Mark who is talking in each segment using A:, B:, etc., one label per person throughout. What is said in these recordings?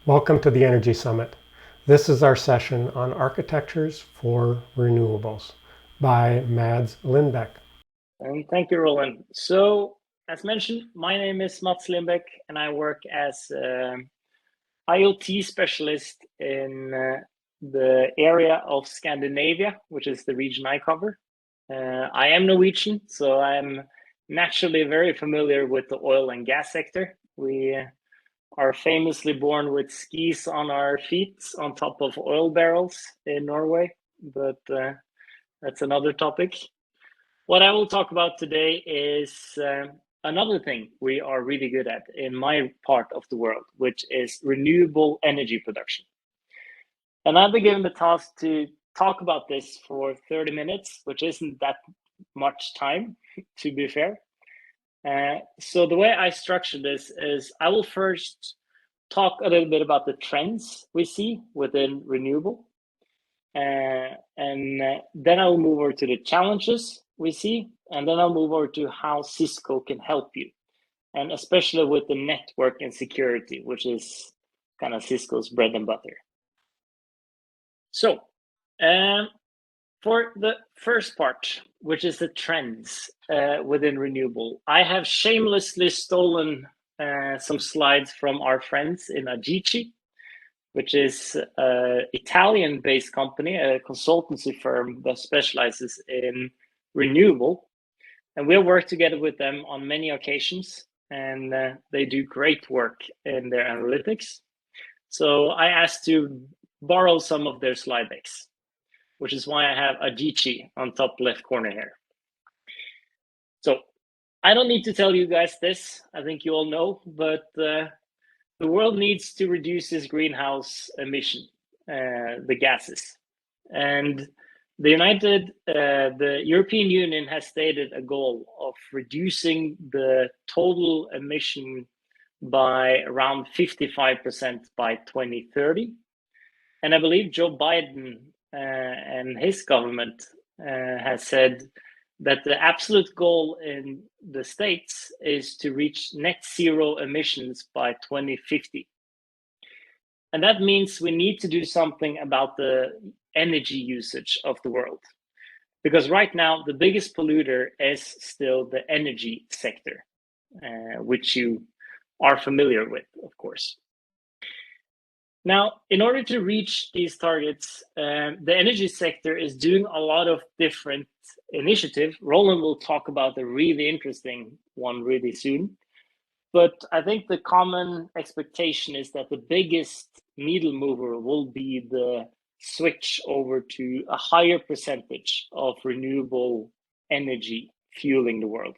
A: Welcome to the Energy Summit. This is our session on Architectures for Renewables by Mads Lindback.
B: And thank you, Roland. So, as mentioned, my name is Mats Lindback, and I work as IoT specialist in the area of Scandinavia, which is the region I cover. I am Norwegian, so I'm naturally very familiar with the oil and gas sector. We are famously born with skis on our feet on top of oil barrels in Norway, but that's another topic. What I will talk about today is another thing we are really good at in my part of the world, which is renewable energy production. And I've been given the task to talk about this for 30 minutes, which isn't that much time, to be fair. So the way I structure this is I will first talk a little bit about the trends we see within renewable. And then I'll move over to the challenges we see, and then I'll move over to how Cisco can help you, and especially with the network and security, which is kind of Cisco's bread and butter. So, for the first part, which is the trends within renewable, I have shamelessly stolen some slides from our friends in Agici, which is an Italian-based company, a consultancy firm that specializes in renewable. And we have worked together with them on many occasions, and they do great work in their analytics. So I asked to borrow some of their slide decks, which is why I have Agici on top left corner here. So I don't need to tell you guys this, I think you all know, but the world needs to reduce its greenhouse emission, the gases. And the European Union has stated a goal of reducing the total emission by around 55% by 2030. And I believe Joe Biden and his government has said that the absolute goal in the States is to reach net zero emissions by 2050. And that means we need to do something about the energy usage of the world. Because right now, the biggest polluter is still the energy sector, which you are familiar with, of course. Now, in order to reach these targets, the energy sector is doing a lot of different initiatives. Roland will talk about the really interesting one really soon. But I think the common expectation is that the biggest needle mover will be the switch over to a higher percentage of renewable energy fueling the world.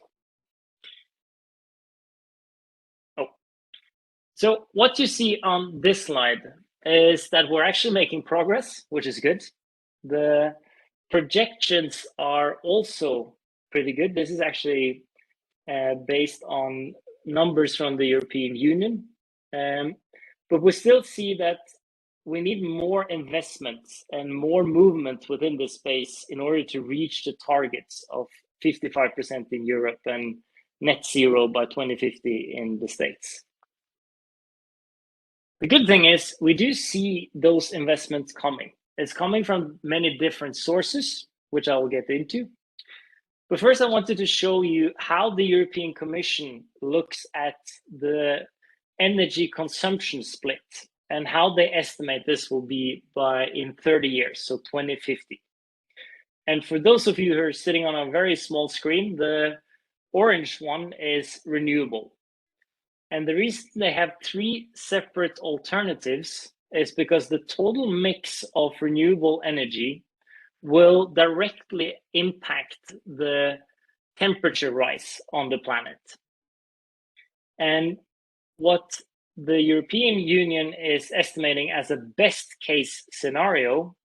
B: So what you see on this slide is that we're actually making progress, which is good. The projections are also pretty good. This is actually based on numbers from the European Union. But we still see that we need more investments and more movement within this space in order to reach the targets of 55% in Europe and net zero by 2050 in the States. The good thing is we do see those investments coming. It's coming from many different sources, which I will get into. But first, I wanted to show you how the European Commission looks at the energy consumption split and how they estimate this will be in 30 years, so 2050. And for those of you who are sitting on a very small screen, the orange one is renewable. And the reason they have three separate alternatives is because the total mix of renewable energy will directly impact the temperature rise on the planet. And what the European Union is estimating as a best case scenario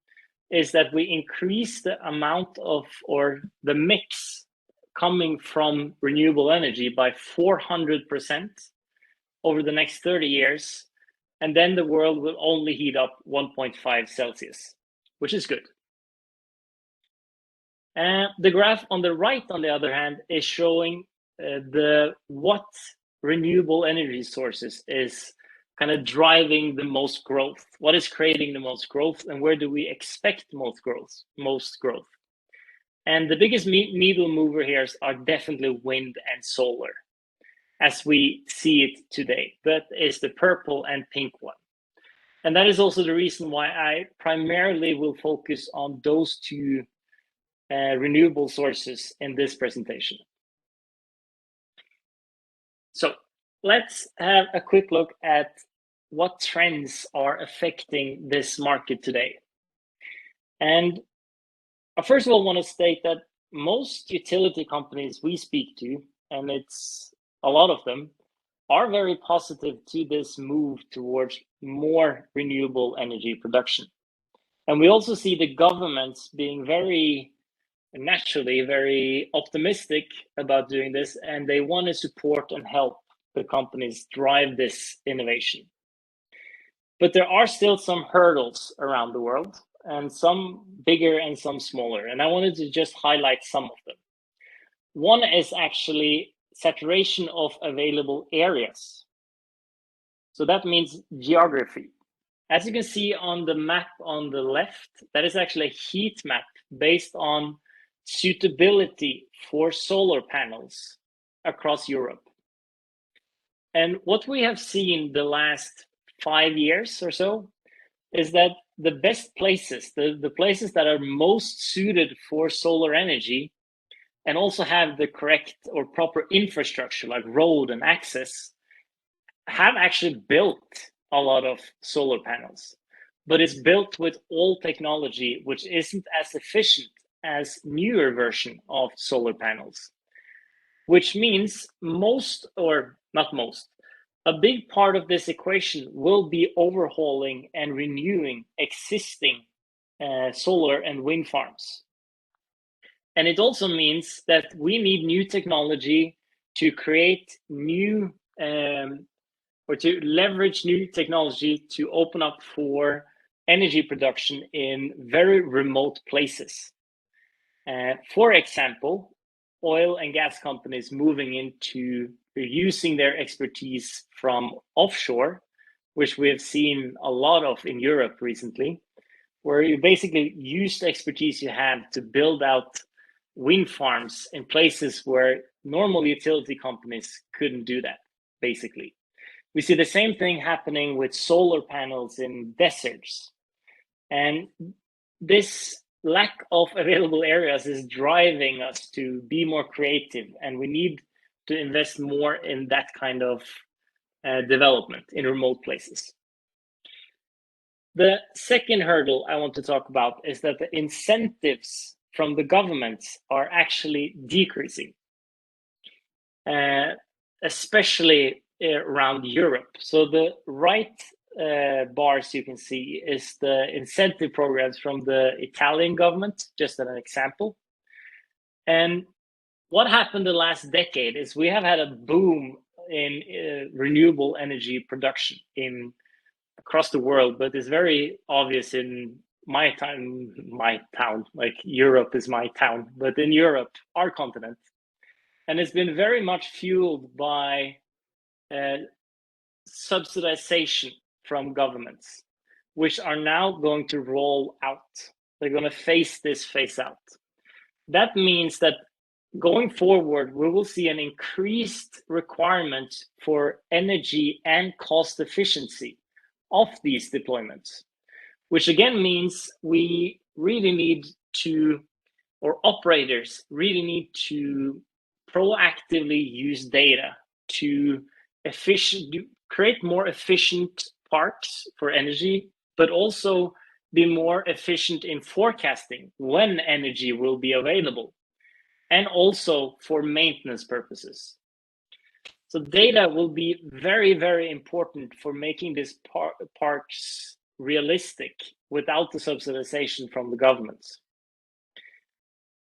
B: is that we increase the amount of, or the mix coming from renewable energy by 400% over the next 30 years, and then the world will only heat up 1.5 Celsius, which is good. The graph on the right, on the other hand, is showing what renewable energy sources is kind of driving the most growth? What is creating the most growth, and where do we expect most growth? And the biggest needle mover here are definitely wind and solar, as we see it today. That is the purple and pink one. And that is also the reason why I primarily will focus on those two renewable sources in this presentation. So let's have a quick look at what trends are affecting this market today. And I first of all want to state that most utility companies we speak to, and it's a lot of them, are very positive to this move towards more renewable energy production. And we also see the governments being very naturally very optimistic about doing this, and they want to support and help the companies drive this innovation. But there are still some hurdles around the world, and some bigger and some smaller. And I wanted to just highlight some of them. One is actually saturation of available areas. So that means geography. As you can see on the map on the left, that is actually a heat map based on suitability for solar panels across Europe. And what we have seen the last 5 years or so is that the best places, the places that are most suited for solar energy and also have the correct or proper infrastructure like road and access, have actually built a lot of solar panels, but it's built with old technology, which isn't as efficient as newer version of solar panels, which means most, or not most, a big part of this equation will be overhauling and renewing existing solar and wind farms. And it also means that we need new technology to create new or to leverage new technology to open up for energy production in very remote places. For example, oil and gas companies moving into using their expertise from offshore, which we have seen a lot of in Europe recently, where you basically use the expertise you have to build out wind farms in places where normal utility companies couldn't do that, basically. We see the same thing happening with solar panels in deserts. And this lack of available areas is driving us to be more creative, and we need to invest more in that kind of development in remote places. The second hurdle I want to talk about is that the incentives from the governments are actually decreasing, especially around Europe. So the right bars you can see is the incentive programs from the Italian government, just as an example. And what happened the last decade is we have had a boom in renewable energy production across the world, but it's very obvious in my town, like Europe is my town, but in Europe, our continent. And it's been very much fueled by subsidization from governments, which are now going to roll out. They're going to phase out. That means that going forward, we will see an increased requirement for energy and cost efficiency of these deployments, which again means we really need to, or operators really need to proactively use data to create more efficient parks for energy, but also be more efficient in forecasting when energy will be available, and also for maintenance purposes. So data will be very, very important for making these parks realistic without the subsidization from the governments.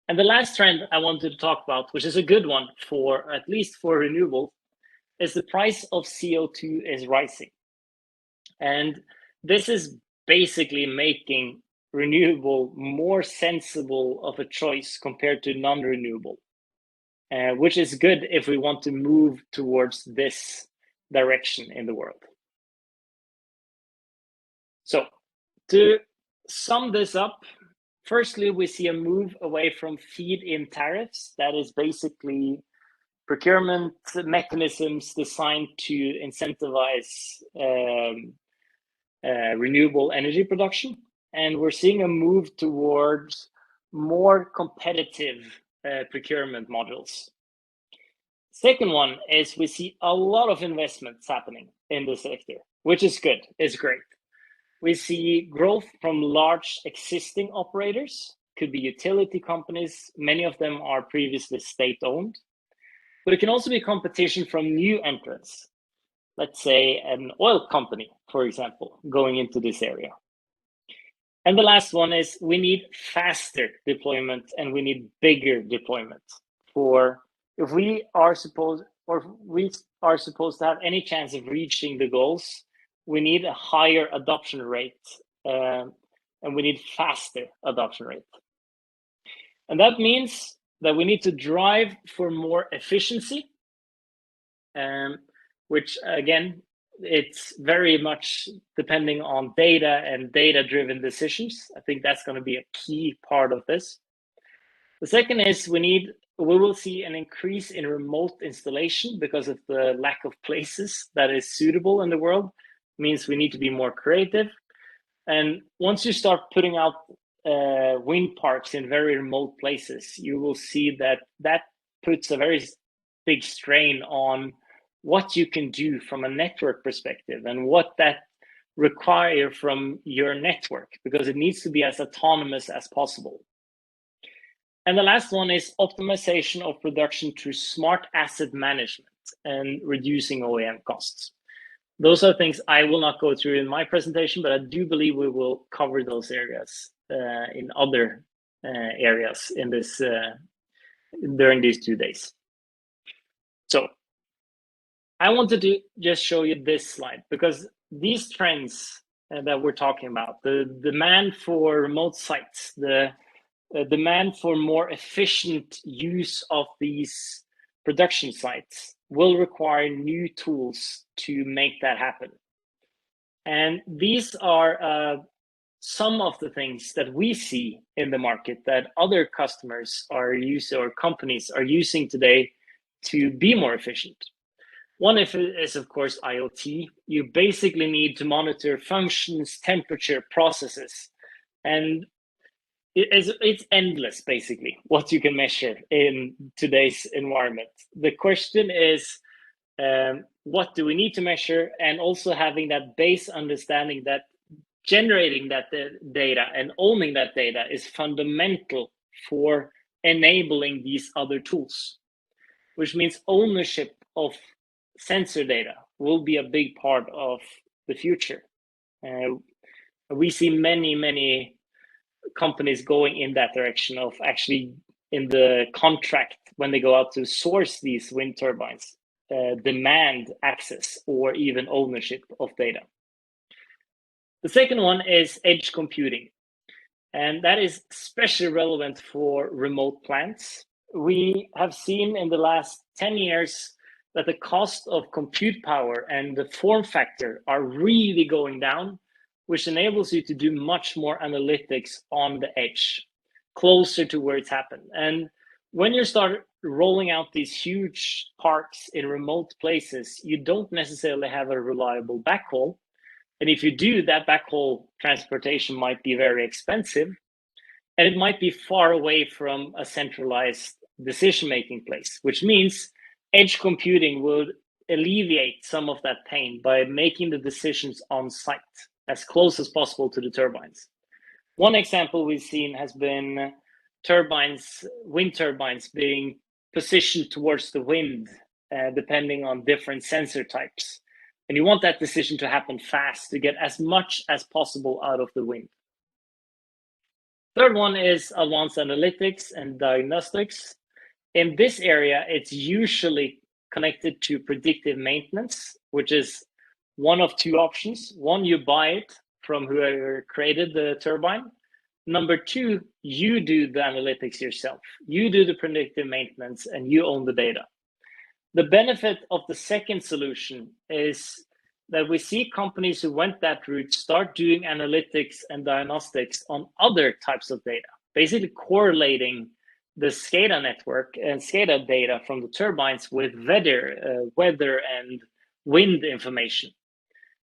B: And the last trend I wanted to talk about, which is a good one for at least for renewable, is the price of CO2 is rising. And this is basically making renewable more sensible of a choice compared to non-renewable, which is good if we want to move towards this direction in the world. So to sum this up, firstly, we see a move away from feed-in tariffs. That is basically procurement mechanisms designed to incentivize renewable energy production. And we're seeing a move towards more competitive procurement models. Second one is we see a lot of investments happening in the sector, which is good, it's great. We see growth from large existing operators, could be utility companies, many of them are previously state-owned, but it can also be competition from new entrants. Let's say an oil company, for example, going into this area. And the last one is we need faster deployment and we need bigger deployment. For if we are supposed to have any chance of reaching the goals, we need a higher adoption rate and we need faster adoption rate. And that means that we need to drive for more efficiency, which again, it's very much depending on data and data-driven decisions. I think that's going to be a key part of this. The second is we will see an increase in remote installation because of the lack of places that is suitable in the world. It means we need to be more creative. And once you start putting out wind parks in very remote places, you will see that puts a very big strain on what you can do from a network perspective and what that require from your network, because it needs to be as autonomous as possible. And the last one is optimization of production through smart asset management and reducing OEM costs. Those are things I will not go through in my presentation, but I do believe we will cover those areas in other areas in this during these 2 days. So I wanted to just show you this slide because these trends that we're talking about, the demand for remote sites, the demand for more efficient use of these production sites will require new tools to make that happen. And these are some of the things that we see in the market that other customers are using or companies are using today to be more efficient. One is, of course, IoT. You basically need to monitor functions, temperature, processes, and it's endless, basically, what you can measure in today's environment. The question is, what do we need to measure? And also having that base understanding that generating that data and owning that data is fundamental for enabling these other tools, which means ownership of sensor data will be a big part of the future. We see many companies going in that direction of actually in the contract when they go out to source these wind turbines, demand access or even ownership of data. The second one is edge computing, and that is especially relevant for remote plants. We have seen in the last 10 years that the cost of compute power and the form factor are really going down, which enables you to do much more analytics on the edge, closer to where it's happened. And when you start rolling out these huge parks in remote places, you don't necessarily have a reliable backhaul. And if you do, that backhaul transportation might be very expensive, and it might be far away from a centralized decision-making place, which means edge computing would alleviate some of that pain by making the decisions on site as close as possible to the turbines. One example we've seen has been wind turbines being positioned towards the wind, depending on different sensor types. And you want that decision to happen fast to get as much as possible out of the wind. Third one is advanced analytics and diagnostics. In this area, it's usually connected to predictive maintenance, which is one of two options. One, you buy it from whoever created the turbine. Number two, you do the analytics yourself. You do the predictive maintenance and you own the data. The benefit of the second solution is that we see companies who went that route start doing analytics and diagnostics on other types of data, basically correlating the SCADA network and SCADA data from the turbines with weather and wind information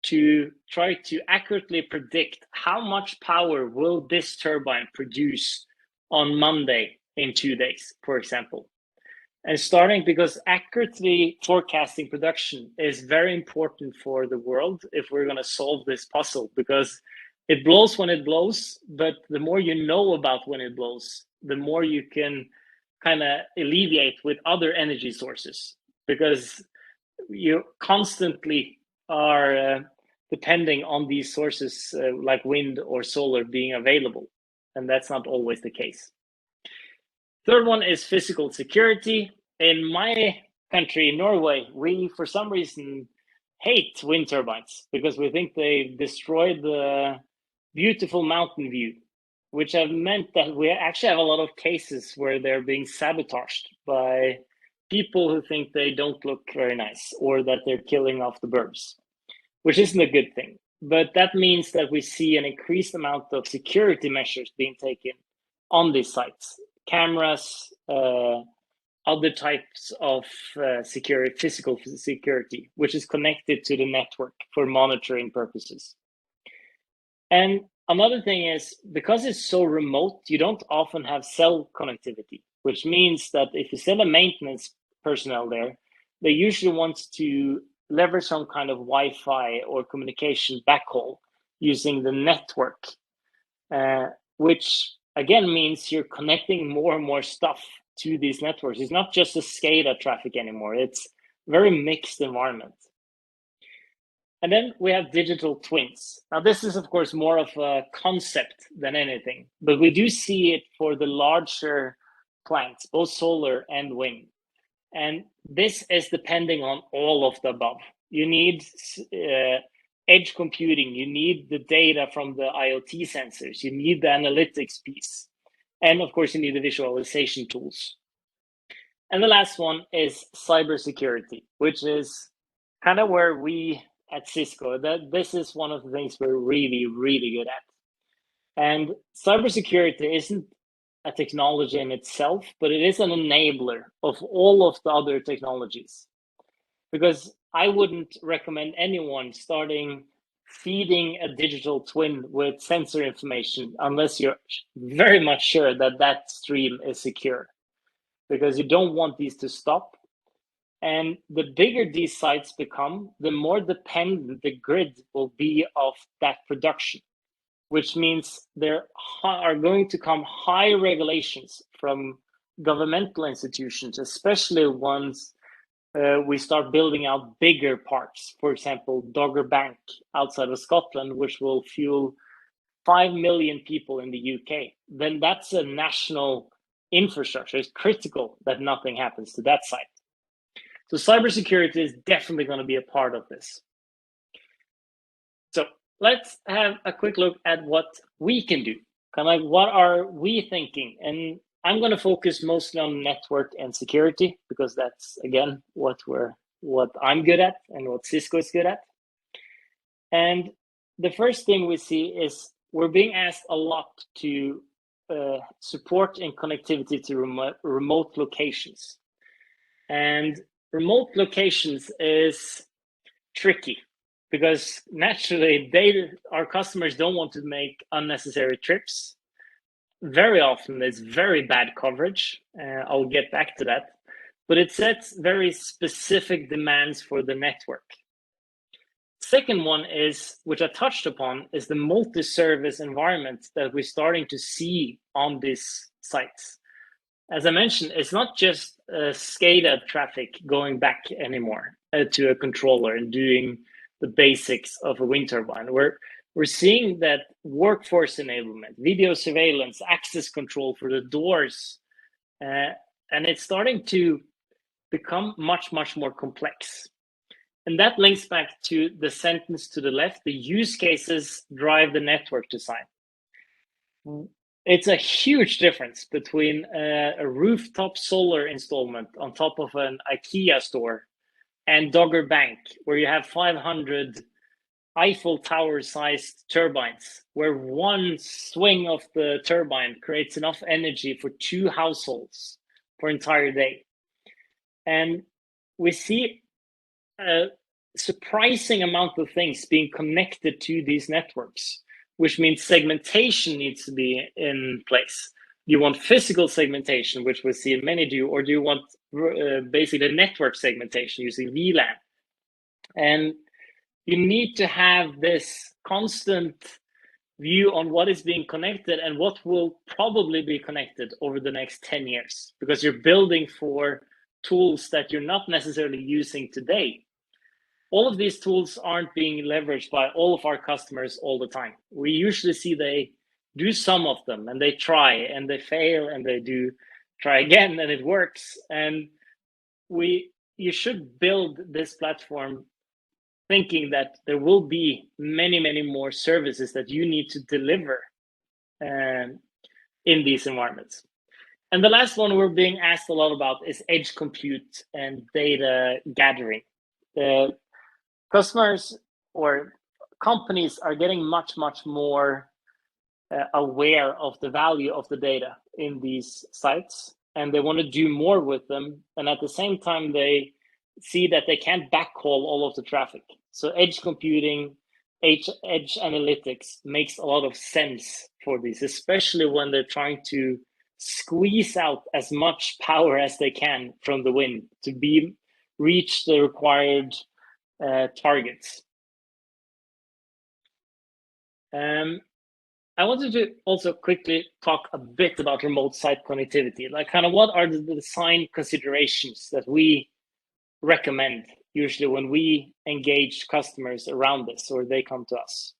B: to try to accurately predict how much power will this turbine produce on Monday in 2 days, for example. And starting because accurately forecasting production is very important for the world if we're going to solve this puzzle, because it blows when it blows, but the more you know about when it blows, the more you can kind of alleviate with other energy sources, because you constantly are depending on these sources like wind or solar being available, and that's not always the case. Third one is physical security. In my country, Norway, we for some reason hate wind turbines because we think they destroy the beautiful mountain view, which have meant that we actually have a lot of cases where they're being sabotaged by people who think they don't look very nice or that they're killing off the birds, which isn't a good thing. But that means that we see an increased amount of security measures being taken on these sites, cameras, other types of security, physical security, which is connected to the network for monitoring purposes. And another thing is, because it's so remote, you don't often have cell connectivity, which means that if you send a maintenance personnel there, they usually want to leverage some kind of Wi-Fi or communication backhaul using the network, which again means you're connecting more and more stuff to these networks. It's not just a SCADA traffic anymore. It's very mixed environment. And then we have digital twins. Now, this is, of course, more of a concept than anything, but we do see it for the larger plants, both solar and wind. And this is depending on all of the above. You need edge computing, you need the data from the IoT sensors, you need the analytics piece, and of course, you need the visualization tools. And the last one is cybersecurity, which is kind of where we at Cisco, this is one of the things we're really, really good at. And cybersecurity isn't a technology in itself, but it is an enabler of all of the other technologies. Because I wouldn't recommend anyone starting feeding a digital twin with sensor information unless you're very much sure that that stream is secure, because you don't want these to stop. And the bigger these sites become, the more dependent the grid will be of that production, which means there are going to come high regulations from governmental institutions, especially once we start building out bigger parks. For example, Dogger Bank outside of Scotland, which will fuel 5 million people in the UK. Then that's a national infrastructure. It's critical that nothing happens to that site. So cybersecurity is definitely going to be a part of this. So let's have a quick look at what we can do. Kind of like, what are we thinking? And I'm going to focus mostly on network and security, because that's, again, what I'm good at and what Cisco is good at. And the first thing we see is we're being asked a lot to support and connectivity to remote locations. And remote locations is tricky because naturally our customers don't want to make unnecessary trips. Very often it's very bad coverage. I'll get back to that, but it sets very specific demands for the network. Second one is, which I touched upon, is the multi-service environment that we're starting to see on these sites. As I mentioned, it's not just SCADA traffic going back anymore to a controller and doing the basics of a wind turbine. We're seeing that workforce enablement, video surveillance, access control for the doors, and it's starting to become much, much more complex. And that links back to the sentence to the left: the use cases drive the network design. It's a huge difference between a rooftop solar installment on top of an IKEA store and Dogger Bank, where you have 500 Eiffel Tower sized turbines, where one swing of the turbine creates enough energy for 2 households for an entire day. And we see a surprising amount of things being connected to these networks, which means segmentation needs to be in place. Do you want physical segmentation, which we see many do, or do you want basically network segmentation using VLAN? And you need to have this constant view on what is being connected and what will probably be connected over the next 10 years, because you're building for tools that you're not necessarily using today. All of these tools aren't being leveraged by all of our customers all the time. We usually see they do some of them and they try and they fail and they do try again and it works. And you should build this platform thinking that there will be many, many more services that you need to deliver in these environments. And the last one we're being asked a lot about is edge compute and data gathering. The customers or companies are getting much, much more aware of the value of the data in these sites, and they want to do more with them. And at the same time, they see that they can't backhaul all of the traffic. So edge computing, edge analytics makes a lot of sense for these, especially when they're trying to squeeze out as much power as they can from the wind to reach the required targets. I wanted to also quickly talk a bit about remote site connectivity, like kind of what are the design considerations that we recommend usually when we engage customers around this or they come to us.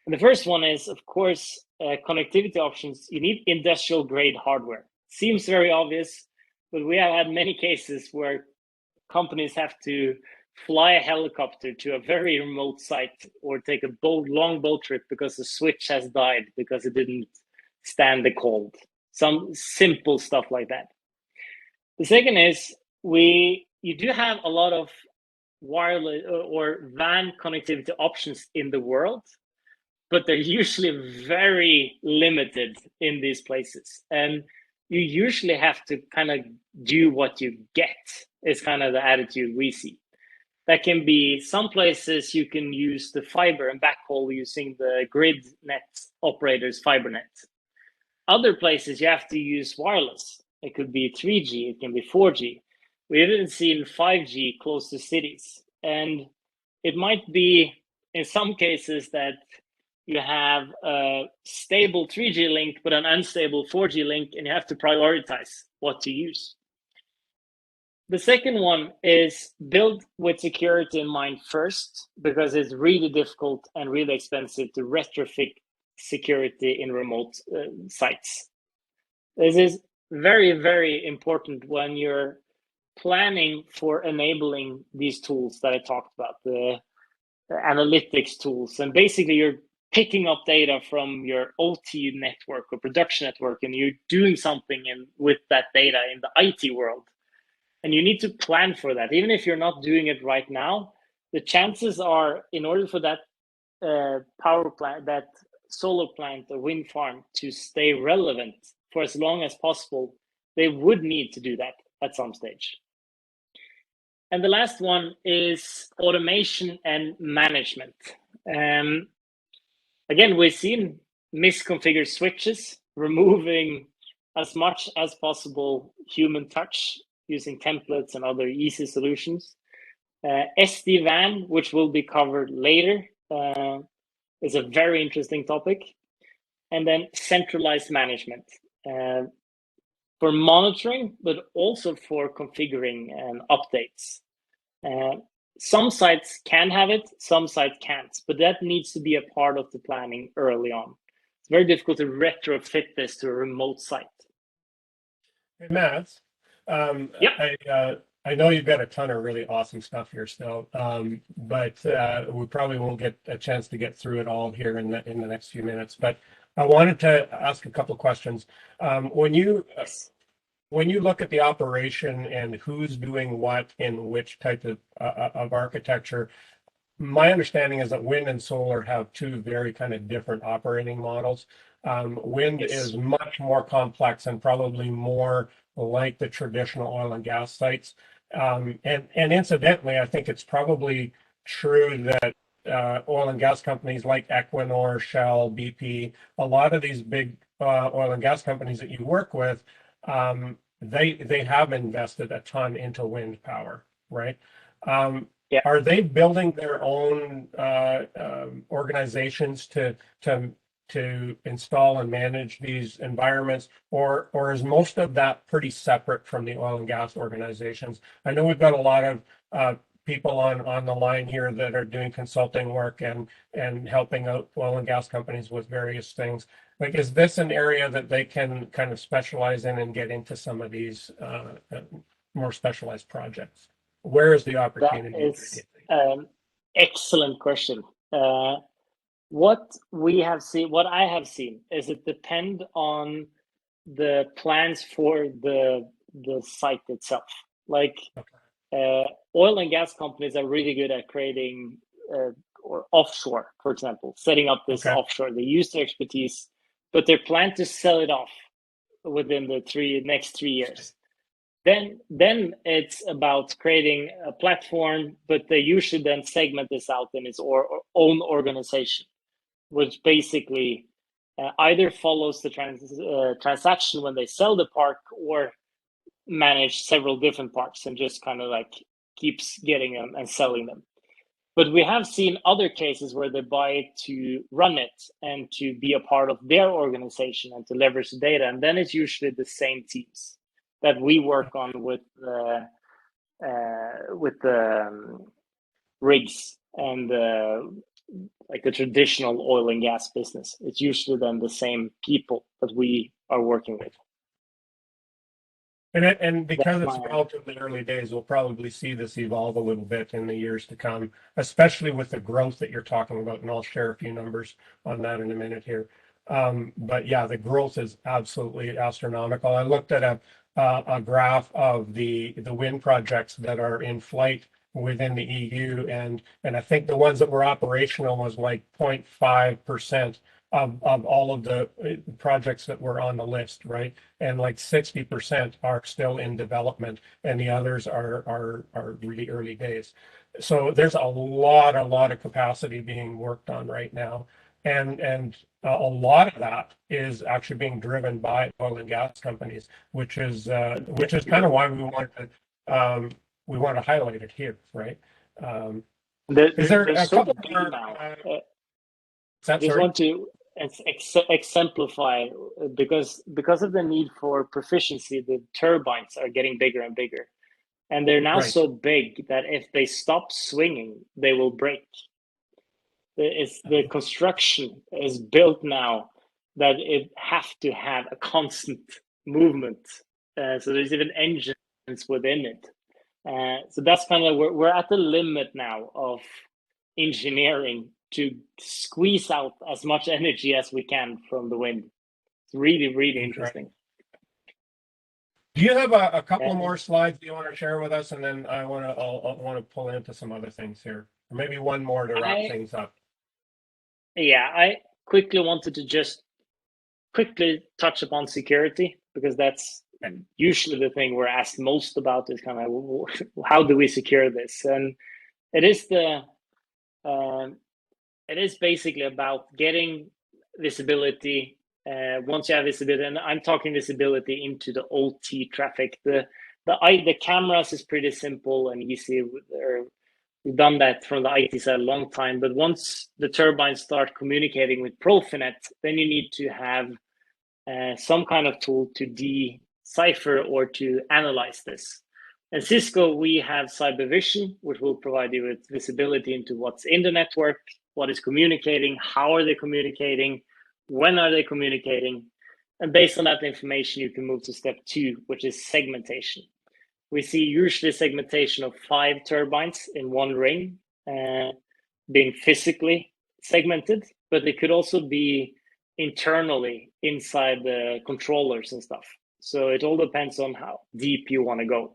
B: And the first one is, of course, connectivity options. You need industrial grade hardware. Seems very obvious, but we have had many cases where companies have to fly a helicopter to a very remote site or take a long boat trip because the switch has died because it didn't stand the cold. Some simple stuff like that. The second is you do have a lot of wireless or WAN connectivity options in the world, but they're usually very limited in these places. And you usually have to kind of do what you get, is kind of the attitude we see. That can be some places you can use the fiber and backhaul using the grid net operators fiber net. Other places you have to use wireless. It could be 3G, it can be 4G. We haven't seen 5G close to cities. And it might be in some cases that you have a stable 3G link, but an unstable 4G link, and you have to prioritize what to use. The second one is build with security in mind first, because it's really difficult and really expensive to retrofit security in remote sites. This is very, very important when you're planning for enabling these tools that I talked about, the analytics tools. And basically you're picking up data from your OT network or production network, and you're doing something with that data in the IT world. And you need to plan for that. Even if you're not doing it right now, the chances are, in order for that power plant, that solar plant or wind farm to stay relevant for as long as possible, they would need to do that at some stage. And the last one is automation and management. Again, we've seen misconfigured switches, removing as much as possible human touch using templates and other easy solutions. SD-WAN, which will be covered later, is a very interesting topic. And then centralized management for monitoring, but also for configuring and updates. Some sites can have it, some sites can't, but that needs to be a part of the planning early on. It's very difficult to retrofit this to a remote site.
A: Hey, Matt, I know you've got a ton of really awesome stuff here still, but we probably won't get a chance to get through it all here in the next few minutes. But I wanted to ask a couple of questions. When you when you look at the operation and who's doing what in which type of architecture, my understanding is that wind and solar have two very kind of different operating models. Wind
B: Yes.
A: is much more complex and probably more like the traditional oil and gas sites. And incidentally, I think it's probably true that oil and gas companies like Equinor, Shell, BP, a lot of these big oil and gas companies that you work with, they have invested a ton into wind power, right? Um,
B: Yeah.
A: are they building their own organizations to install and manage these environments, or is most of that pretty separate from the oil and gas organizations? I know we've got a lot of people on the line here that are doing consulting work and helping out oil and gas companies with various things. Like, is this an area that they can kind of specialize in and get into some of these more specialized projects? Where is the
B: That
A: opportunity there, do you
B: is
A: think?
B: an excellent question. What we have seen, what I have seen, is it depend on the plans for the site itself. Like oil and gas companies are really good at creating or offshore, for example, setting up this
A: Okay.
B: offshore. They use their expertise, but they plan to sell it off within the next 3 years. Then it's about creating a platform, but they usually then segment this out in its own organization, which basically either follows the transaction when they sell the park or manage several different parks and just kind of like keeps getting them and selling them. But we have seen other cases where they buy it to run it and to be a part of their organization and to leverage the data. And then it's usually the same teams that we work on with the rigs and like the traditional oil and gas business. It's usually then the same people that we are working with.
A: And because
B: That's
A: it's
B: my
A: relatively early days, we'll probably see this evolve a little bit in the years to come, especially with the growth that you're talking about. And I'll share a few numbers on that in a minute here. But yeah, the growth is absolutely astronomical. I looked at a graph of the wind projects that are in flight within the EU, and I think the ones that were operational was like 0.5% of all of the projects that were on the list, right? And like 60% are still in development, and the others are really early days. So there's a lot of capacity being worked on right now, and a lot of that is actually being driven by oil and gas companies, which is kind of why we want to highlight it here, right? Um, is there
B: they're
A: a
B: so
A: couple
B: big
A: more?
B: now.
A: Is that
B: Just
A: sorry?
B: want to exemplify because of the need for proficiency, the turbines are getting bigger and bigger, and they're now
A: Right.
B: so big that if they stop swinging, they will break. The construction is built now that it have to have a constant movement. So there's even engines within it. So that's kind of we're at the limit now of engineering to squeeze out as much energy as we can from the wind. It's really, really
A: Incredible.
B: interesting.
A: Do you have a couple
B: Uh,
A: more slides you want to share with us, and then I want to pull into some other things here, or maybe one more to wrap
B: I
A: things up.
B: yeah, I quickly wanted to just quickly touch upon security because that's
A: Okay.
B: usually the thing we're asked most about is kind of how do we secure this, and it is the um, it is basically about getting visibility. Once you have visibility, and I'm talking visibility into the OT traffic, the cameras is pretty simple and easy. We've done that from the IT side a long time, but once the turbines start communicating with Profinet, then you need to have some kind of tool to decipher or to analyze this. And Cisco, we have Cyber Vision, which will provide you with visibility into what's in the network, what is communicating, how are they communicating, when are they communicating. And based on that information, you can move to step 2, which is segmentation. We see usually segmentation of 5 turbines in one ring being physically segmented, but it could also be internally inside the controllers and stuff. So it all depends on how deep you want to go.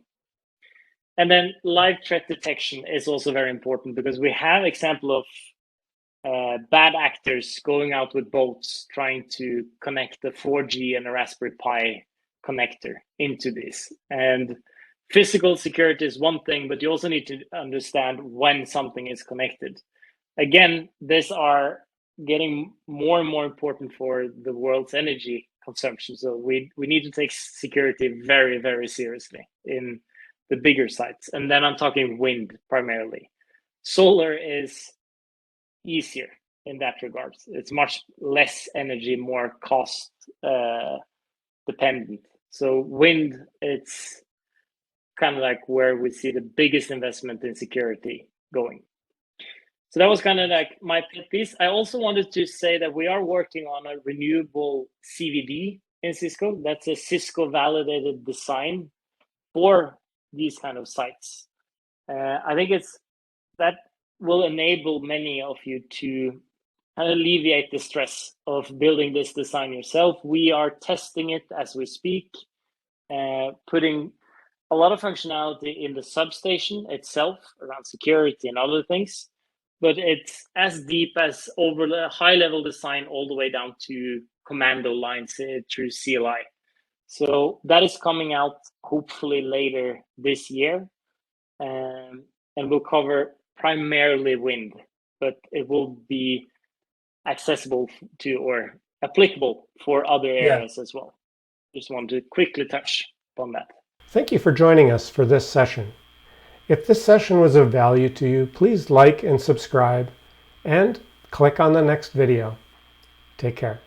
B: And then live threat detection is also very important, because we have example of bad actors going out with boats trying to connect the 4G and a Raspberry Pi connector into this. And physical security is one thing, but you also need to understand when something is connected. Again, these are getting more and more important for the world's energy consumption. So we need to take security very, very seriously in the bigger sites. And then I'm talking wind primarily. Solar is easier in that regard. It's much less energy, more cost dependent. So wind, it's kind of like where we see the biggest investment in security going. So that was kind of like my pet piece. I also wanted to say that we are working on a renewable CVD in Cisco. That's a Cisco validated design for these kind of sites. I think that will enable many of you to alleviate the stress of building this design yourself. We are testing it as we speak, putting a lot of functionality in the substation itself around security and other things, but it's as deep as over the high level design all the way down to commando lines through CLI. So that is coming out hopefully later this year, and will cover primarily wind, but it will be accessible to or applicable for other areas as well. Just want to quickly touch upon that.
A: Thank you for joining us for this session. If this session was of value to you, please like and subscribe and click on the next video. Take care.